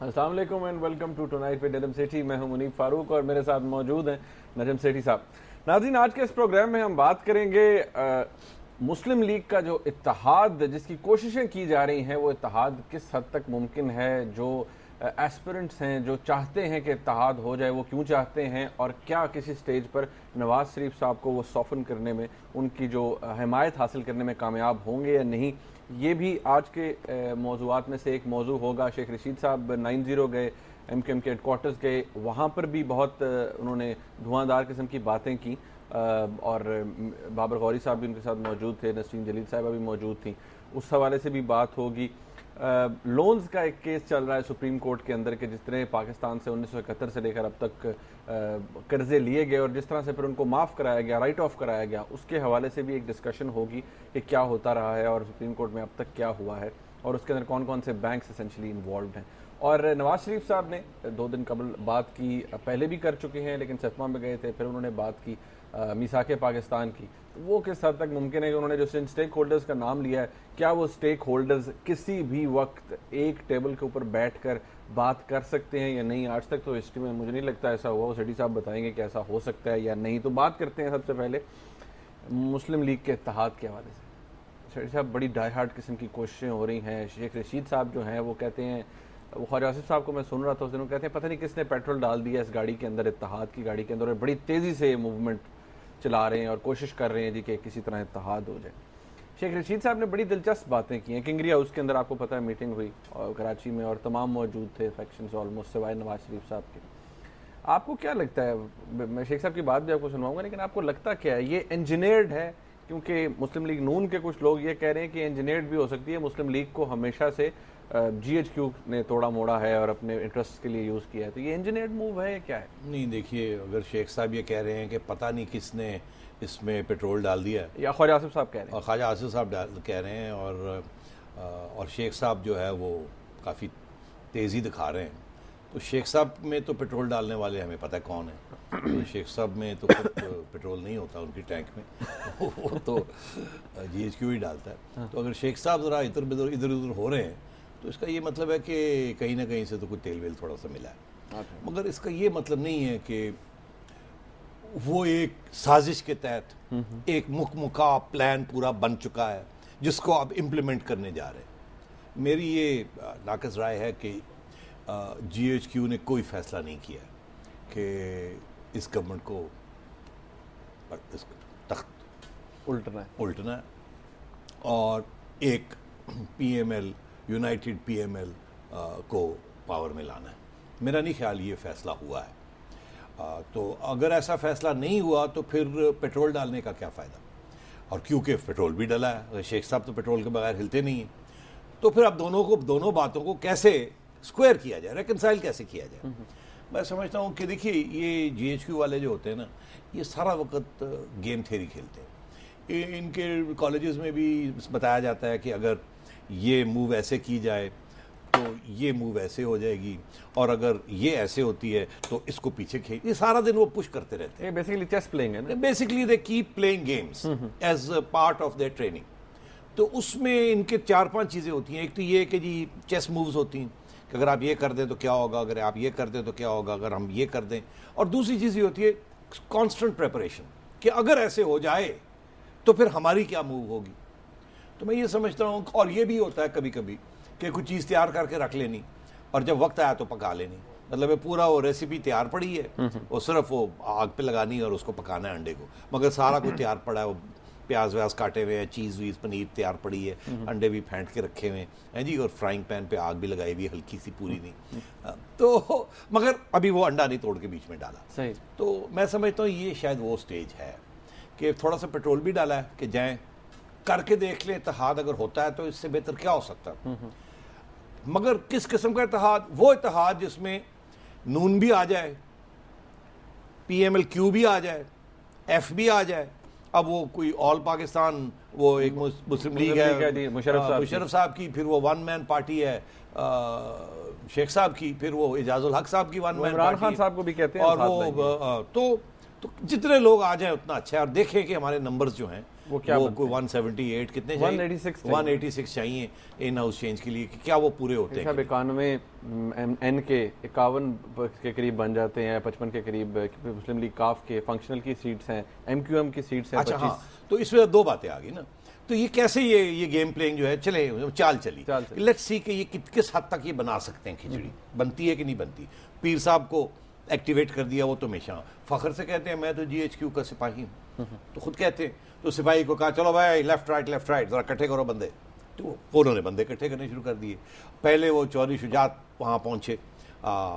السلام علیکم and welcome to tonight with Najam Sethi. میں ہوں منیب فاروق اور میرے ساتھ موجود ہیں نجم سیٹھی صاحب. ناظرین, آج کے اس پروگرام میں ہم بات کریں گے مسلم لیگ کا جو اتحاد جس کی کوششیں کی جا رہی ہیں, وہ اتحاد کس حد تک ممکن ہے. جو ایسپیرنٹس ہیں جو چاہتے ہیں کہ اتحاد ہو جائے, وہ کیوں چاہتے ہیں, اور کیا کسی سٹیج پر نواز شریف صاحب کو وہ سوفن کرنے میں, ان کی جو حمایت حاصل کرنے میں کامیاب ہوں گے یا نہیں. یہ بھی آج کے موضوعات میں سے ایک موضوع ہوگا. شیخ رشید صاحب 90 گئے, ایم کیو ایم کے ہیڈ کوارٹرز گئے, وہاں پر بھی بہت انہوں نے دھواں دار قسم کی باتیں کی, اور بابر غوری صاحب بھی ان کے ساتھ موجود تھے, نسرین جلیل صاحبہ بھی موجود تھیں. اس حوالے سے بھی بات ہوگی. لونز کا ایک کیس چل رہا ہے سپریم کورٹ کے اندر کہ جس طرح پاکستان سے 1971 سے لے کر اب تک قرضے لیے گئے اور جس طرح سے پھر ان کو معاف کرایا گیا, رائٹ آف کرایا گیا, اس کے حوالے سے بھی ایک ڈسکشن ہوگی کہ کیا ہوتا رہا ہے اور سپریم کورٹ میں اب تک کیا ہوا ہے, اور اس کے اندر کون کون سے بینکس اسینشلی انوالوڈ ہیں. اور نواز شریف صاحب نے 2 دن قبل بات کی, پہلے بھی کر چکے ہیں لیکن سیفما میں گئے تھے, پھر انہوں نے بات کی میثاق پاکستان کی. وہ کس حد تک ممکن ہے کہ انہوں نے جو اسٹیک ہولڈرز کا نام لیا ہے, کیا وہ اسٹیک ہولڈرز کسی بھی وقت ایک ٹیبل کے اوپر بیٹھ کر بات کر سکتے ہیں یا نہیں. آج تک تو ہسٹری میں مجھے نہیں لگتا ایسا ہوا. وہ سیٹھی صاحب بتائیں گے کہ ایسا ہو سکتا ہے یا نہیں. تو بات کرتے ہیں سب سے پہلے مسلم لیگ کے اتحاد کے حوالے سے. سیٹھی صاحب, بڑی ڈائی ہارڈ قسم کی کوششیں ہو رہی ہیں. شیخ رشید صاحب جو ہیں وہ کہتے ہیں, وہ خواجہ آصف صاحب کو میں سن رہا تھا اس دن, وہ کہتے ہیں پتہ نہیں کس نے پیٹرول ڈال دیا اس گاڑی کے اندر, اتحاد کی گاڑی کے اندر, اور بڑی تیزی سے موومنٹ چلا رہے ہیں اور کوشش کر رہے ہیں جی کہ کسی طرح اتحاد ہو جائے. شیخ رشید صاحب نے بڑی دلچسپ باتیں کی ہیں. کنگری ہاؤس کے اندر آپ کو پتہ ہے میٹنگ ہوئی اور کراچی میں, اور تمام موجود تھے فیکشنز آلموسٹ سوائے نواز شریف صاحب کے. آپ کو کیا لگتا ہے, میں شیخ صاحب کی بات بھی آپ کو سنواؤں گا, لیکن آپ کو لگتا کیا ہے یہ انجینئرڈ ہے؟ کیونکہ مسلم لیگ نون کے کچھ لوگ یہ کہہ رہے ہیں کہ انجینئرڈ بھی ہو سکتی ہے. مسلم لیگ کو ہمیشہ سے جی ایچ کیو نے توڑا موڑا ہے اور اپنے انٹرسٹ کے لیے یوز کیا ہے, تو یہ انجینئرڈ موو ہے یا کیا ہے؟ نہیں دیکھیے, اگر شیخ صاحب یہ کہہ رہے ہیں کہ پتہ نہیں کس نے اس میں پیٹرول ڈال دیا ہے, یا خواجہ آصف صاحب کہہ رہے ہیں, اور خواجہ آصف صاحب کہہ رہے ہیں, اور شیخ صاحب جو ہے وہ کافی تیزی دکھا رہے ہیں, تو شیخ صاحب میں تو پیٹرول ڈالنے والے ہمیں پتہ کون ہے. شیخ صاحب میں تو خود پیٹرول نہیں ہوتا ان کی ٹینک میں, وہ تو جی ایچ کیو ہی ڈالتا ہے. تو اگر شیخ صاحب ذرا ادھر ادھر ہو رہے ہیں تو اس کا یہ مطلب ہے کہ کہیں نہ کہیں سے تو کچھ تیل ویل تھوڑا سا ملا ہے. مگر اس کا یہ مطلب نہیں ہے کہ وہ ایک سازش کے تحت ایک مکمکا پلان پورا بن چکا ہے جس کو آپ امپلیمنٹ کرنے جا رہے ہیں. میری یہ ناقص رائے ہے کہ جی ایچ کیو نے کوئی فیصلہ نہیں کیا کہ اس گورنمنٹ کو تخت الٹنا ہے اور ایک P M L, united P M L کو پاور میں لانا ہے. میرا نہیں خیال یہ فیصلہ ہوا ہے. تو اگر ایسا فیصلہ نہیں ہوا تو پھر پیٹرول ڈالنے کا کیا فائدہ, اور کیونکہ پیٹرول بھی ڈلا ہے, شیخ صاحب تو پیٹرول کے بغیر ہلتے نہیں ہیں, تو پھر اب دونوں باتوں کو کیسے سکوئر کیا جائے, ریکنسائل کیسے کیا جائے. میں سمجھتا ہوں کہ دیکھیے یہ جی ایچ کیو والے جو ہوتے ہیں نا, یہ سارا وقت گیم تھیوری کھیلتے ہیں. ان کے کالجز میں بھی بتایا جاتا ہے کہ اگر یہ موو ایسے کی جائے تو یہ موو ایسے ہو جائے گی, اور اگر یہ ایسے ہوتی ہے تو اس کو پیچھے کھینچ, یہ سارا دن وہ پش کرتے رہتے ہیں. بیسیکلی چیس پلینگ ہے نا, basically they keep playing games as part of their training. تو اس میں ان کے 4-5 چیزیں ہوتی ہیں. ایک تو یہ کہ جی چیس مووز ہوتی ہیں کہ اگر آپ یہ کر دیں تو کیا ہوگا, اگر آپ یہ کر دیں تو کیا ہوگا, اگر ہم یہ کر دیں. اور دوسری چیز یہ ہوتی ہے کانسٹنٹ پریپریشن, کہ اگر ایسے ہو جائے تو پھر ہماری کیا موو ہوگی. تو میں یہ سمجھتا ہوں, اور یہ بھی ہوتا ہے کبھی کبھی کہ کچھ چیز تیار کر کے رکھ لینی اور جب وقت آیا تو پکا لینی. مطلب پورا وہ ریسیپی تیار پڑی ہے, وہ صرف وہ آگ پہ لگانی ہے اور اس کو پکانا ہے انڈے کو, مگر سارا کچھ تیار پڑا ہے, وہ پیاز ویاز کاٹے ہوئے ہیں, چیز ویز پنیر تیار پڑی ہے, انڈے بھی پھینٹ کے رکھے ہوئے ہیں جی, اور فرائنگ پین پہ آگ بھی لگائی ہوئی ہلکی سی, پوری نہیں. تو مگر ابھی وہ انڈا نہیں توڑ کے بیچ میں ڈالا. تو میں سمجھتا ہوں یہ شاید وہ سٹیج ہے کہ تھوڑا سا پیٹرول بھی ڈالا ہے کہ جائیں کر کے دیکھ لیں اتحاد اگر ہوتا ہے تو اس سے بہتر کیا ہو سکتا ہے. مگر کس قسم کا اتحاد؟ وہ اتحاد جس میں نون بھی آ جائے, پی ایم ایل کیو بھی آ جائے, ایف بھی آ جائے. اب وہ کوئی آل پاکستان, وہ ایک مسلم لیگ ہے مشرف صاحب کی, پھر وہ ون مین پارٹی ہے شیخ صاحب کی, پھر وہ اعجاز الحق صاحب کی one main party, Imran Khan صاحب کو بھی کہتے ہیں, اور وہ تو جتنے لوگ آ جائیں اتنا اچھا ہے، اور دیکھیں کہ ہمارے نمبرز جو ہیں وہ کیا کوئی 178 کتنے 186 چاہیے ان ہاؤس چینج کے لیے، کہ کیا وہ پورے ہوتے ہیں؟ 91 این کے 51 کے قریب بن جاتے ہیں، 55 کے قریب مسلم لیگ کاف کے فنکشنل کی سیٹس ہیں، ایم کیو ایم کی سیٹس ہیں۔ اچھا ہاں، تو اس میں دو باتیں آ گئی نا، تو یہ کیسے یہ گیم پلینگ جو ہے چلے چال چلی، لیٹس سی کہ یہ کس حد تک یہ بنا سکتے ہیں کھچڑی، بنتی ہے کہ نہیں بنتی۔ پیر صاحب کو ایکٹیویٹ کر دیا، وہ تو ہمیشہ فخر سے کہتے ہیں میں تو جی ایچ کیو کا سپاہی ہوں، تو خود کہتے ہیں، تو سپاہی کو کہا چلو بھائی لیفٹ رائٹ ذرا کٹھے کرو بندے، تو انہوں نے بندے کٹھے کرنے شروع کر دیے۔ پہلے وہ چودھری شجاعت وہاں پہنچے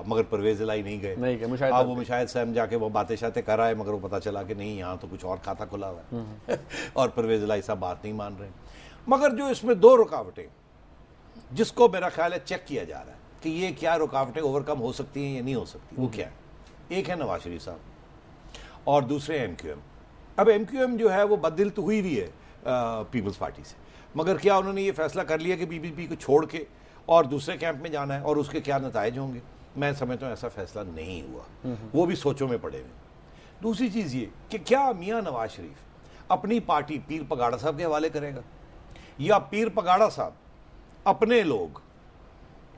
مگر پرویز الہی نہیں گئے، وہ مشاہد صاحب جا کے وہ باتیں شاتیں کر آئے، مگر وہ پتہ چلا کہ نہیں یہاں تو کچھ اور کھاتا کھلا ہوا ہے اور پرویز الہی صاحب بات نہیں مان رہے۔ مگر جو اس میں دو رکاوٹیں جس کو میرا خیال ہے چیک کیا جا رہا ہے کہ یہ کیا رکاوٹیں اوور کم ہو سکتی ہیں یا نہیں ہو سکتی، وہ کیا ہے؟ ایک ہے نواز شریف صاحب اور دوسرے ایم کیو ایم۔ اب ایم کیو ایم جو ہے وہ بدل تو ہوئی بھی ہے پیپلز پارٹی سے، مگر کیا انہوں نے یہ فیصلہ کر لیا کہ پی پی پی کو چھوڑ کے اور دوسرے کیمپ میں جانا ہے، اور اس کے کیا نتائج ہوں گے؟ میں سمجھتا ہوں ایسا فیصلہ نہیں ہوا، وہ بھی سوچوں میں پڑے ہوئے۔ دوسری چیز یہ کہ کیا میاں نواز شریف اپنی پارٹی پیر پگاڑا صاحب کے حوالے کرے گا، یا پیر پگاڑا صاحب اپنے لوگ،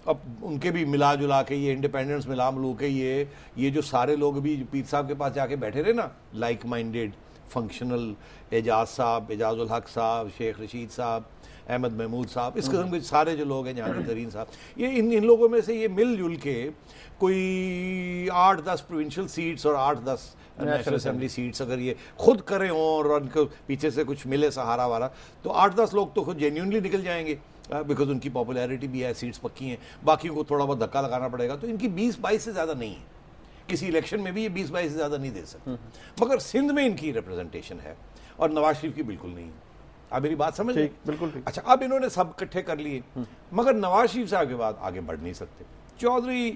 اب ان کے بھی ملا جلا کے یہ انڈیپینڈنس ملا ملو کے یہ جو سارے لوگ بھی پیر صاحب کے پاس جا کے بیٹھے رہے نا، لائک مائنڈیڈ فنکشنل، اعجاز صاحب، اعجاز الحق صاحب، شیخ رشید صاحب، احمد محمود صاحب، اس قسم کے سارے جو لوگ ہیں، جہانگیر ترین صاحب، یہ ان لوگوں میں سے یہ مل جل کے کوئی 8-10 پروونشل سیٹس اور 8-10 نیشنل اسمبلی سیٹس اگر یہ خود کریں اور ان کو پیچھے سے کچھ ملے سہارا وارا، تو 8-10 لوگ تو خود جینیونلی نکل جائیں گے، بیکاز ان کی پاپولیرٹی بھی ہے، سیٹس پکی ہیں، باقیوں کو تھوڑا بہت دھکا لگانا پڑے گا، تو ان کی 20-22 سے زیادہ نہیں ہے، کسی الیکشن میں بھی یہ 20-22 سے زیادہ نہیں دے سکتے، مگر سندھ میں ان کی ریپرزنٹیشن ہے اور نواز شریف کی بالکل نہیں ہے۔ آپ میری بات سمجھ رہے ہیں؟ بالکل۔ اچھا، اب انہوں نے سب کٹھے کر لیے، مگر نواز شریف صاحب کے بعد آگے بڑھ نہیں سکتے۔ چودھری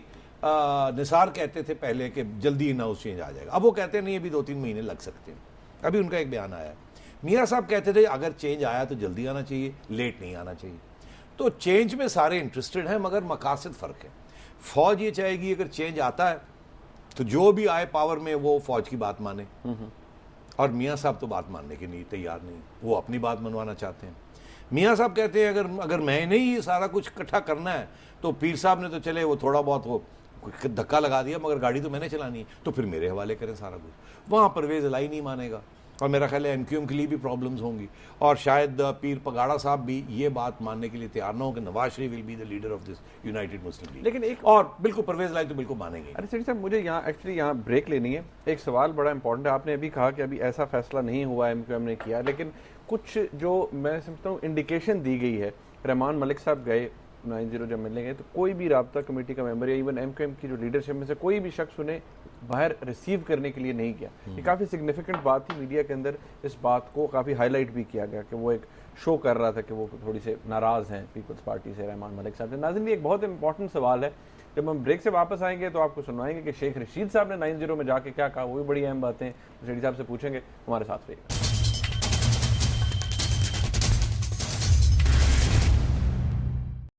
نثار کہتے تھے پہلے کہ جلدی ان ہاؤس چینج آ جائے گا، اب وہ کہتے ہیں نہیں ابھی 2-3 مہینے لگ سکتے ہیں، ابھی ان کا ایک بیان آیا ہے۔ میاں صاحب کہتے تھے اگر چینج آیا تو جلدی آنا چاہیے، لیٹ نہیں آنا چاہیے۔ تو چینج میں سارے انٹرسٹڈ ہیں، مگر مقاصد فرق ہے۔ فوج یہ چاہے گی اگر چینج آتا ہے تو جو بھی آئے پاور میں وہ فوج کی بات مانے، اور میاں صاحب تو بات ماننے کے لیے تیار نہیں، وہ اپنی بات منوانا چاہتے ہیں۔ میاں صاحب کہتے ہیں اگر میں نے یہ سارا کچھ اکٹھا کرنا ہے تو پیر صاحب نے تو چلے وہ تھوڑا بہت وہ دھکا لگا دیا، مگر گاڑی تو میں نے چلانی ہے، تو پھر میرے حوالے کریں سارا کچھ۔ وہاں پرویز الہی نہیں مانے گا، اور میرا خیال ہے ایم کیو ایم کے لیے بھی پرابلمز ہوں گی، اور شاید پیر پگاڑا صاحب بھی یہ بات ماننے کے لیے تیار نہ ہو کہ Nawaz Sharif will be the leader of this United Muslim League, لیکن اور بالکل پرویز الہی تو بالکل مانیں گے۔ ارے سیٹھی صاحب، مجھے یہاں بریک لینی ہے۔ ایک سوال بڑا امپورٹنٹ ہے، آپ نے ابھی کہا کہ ابھی ایسا فیصلہ نہیں ہوا، ایم کیو ایم نے کیا، لیکن کچھ جو میں سمجھتا ہوں انڈیکیشن دی گئی ہے، رحمان ملک صاحب گئے 90 جب ملنے گئے تو کوئی بھی رابطہ کمیٹی کا ممبر یا ایون ایم کیو ایم کی جو لیڈرشپ میں سے کوئی بھی شخص انہیں باہر ریسیو کرنے کے لیے نہیں گیا۔ یہ کافی سگنیفیکنٹ بات تھی، میڈیا کے اندر اس بات کو کافی ہائی لائٹ بھی کیا گیا کہ وہ ایک شو کر رہا تھا کہ وہ تھوڑی سے ناراض ہیں پیپلز پارٹی سے، رحمان ملک صاحب سے۔ ناظرین، یہ ایک بہت امپورٹنٹ سوال ہے، جب ہم بریک سے واپس آئیں گے تو آپ کو سنوائیں گے کہ شیخ رشید صاحب نے 90 میں جا کے کیا کہا، وہ بھی بڑی اہم باتیں سیٹھی صاحب سے پوچھیں گے۔ ہمارے ساتھ رہیے۔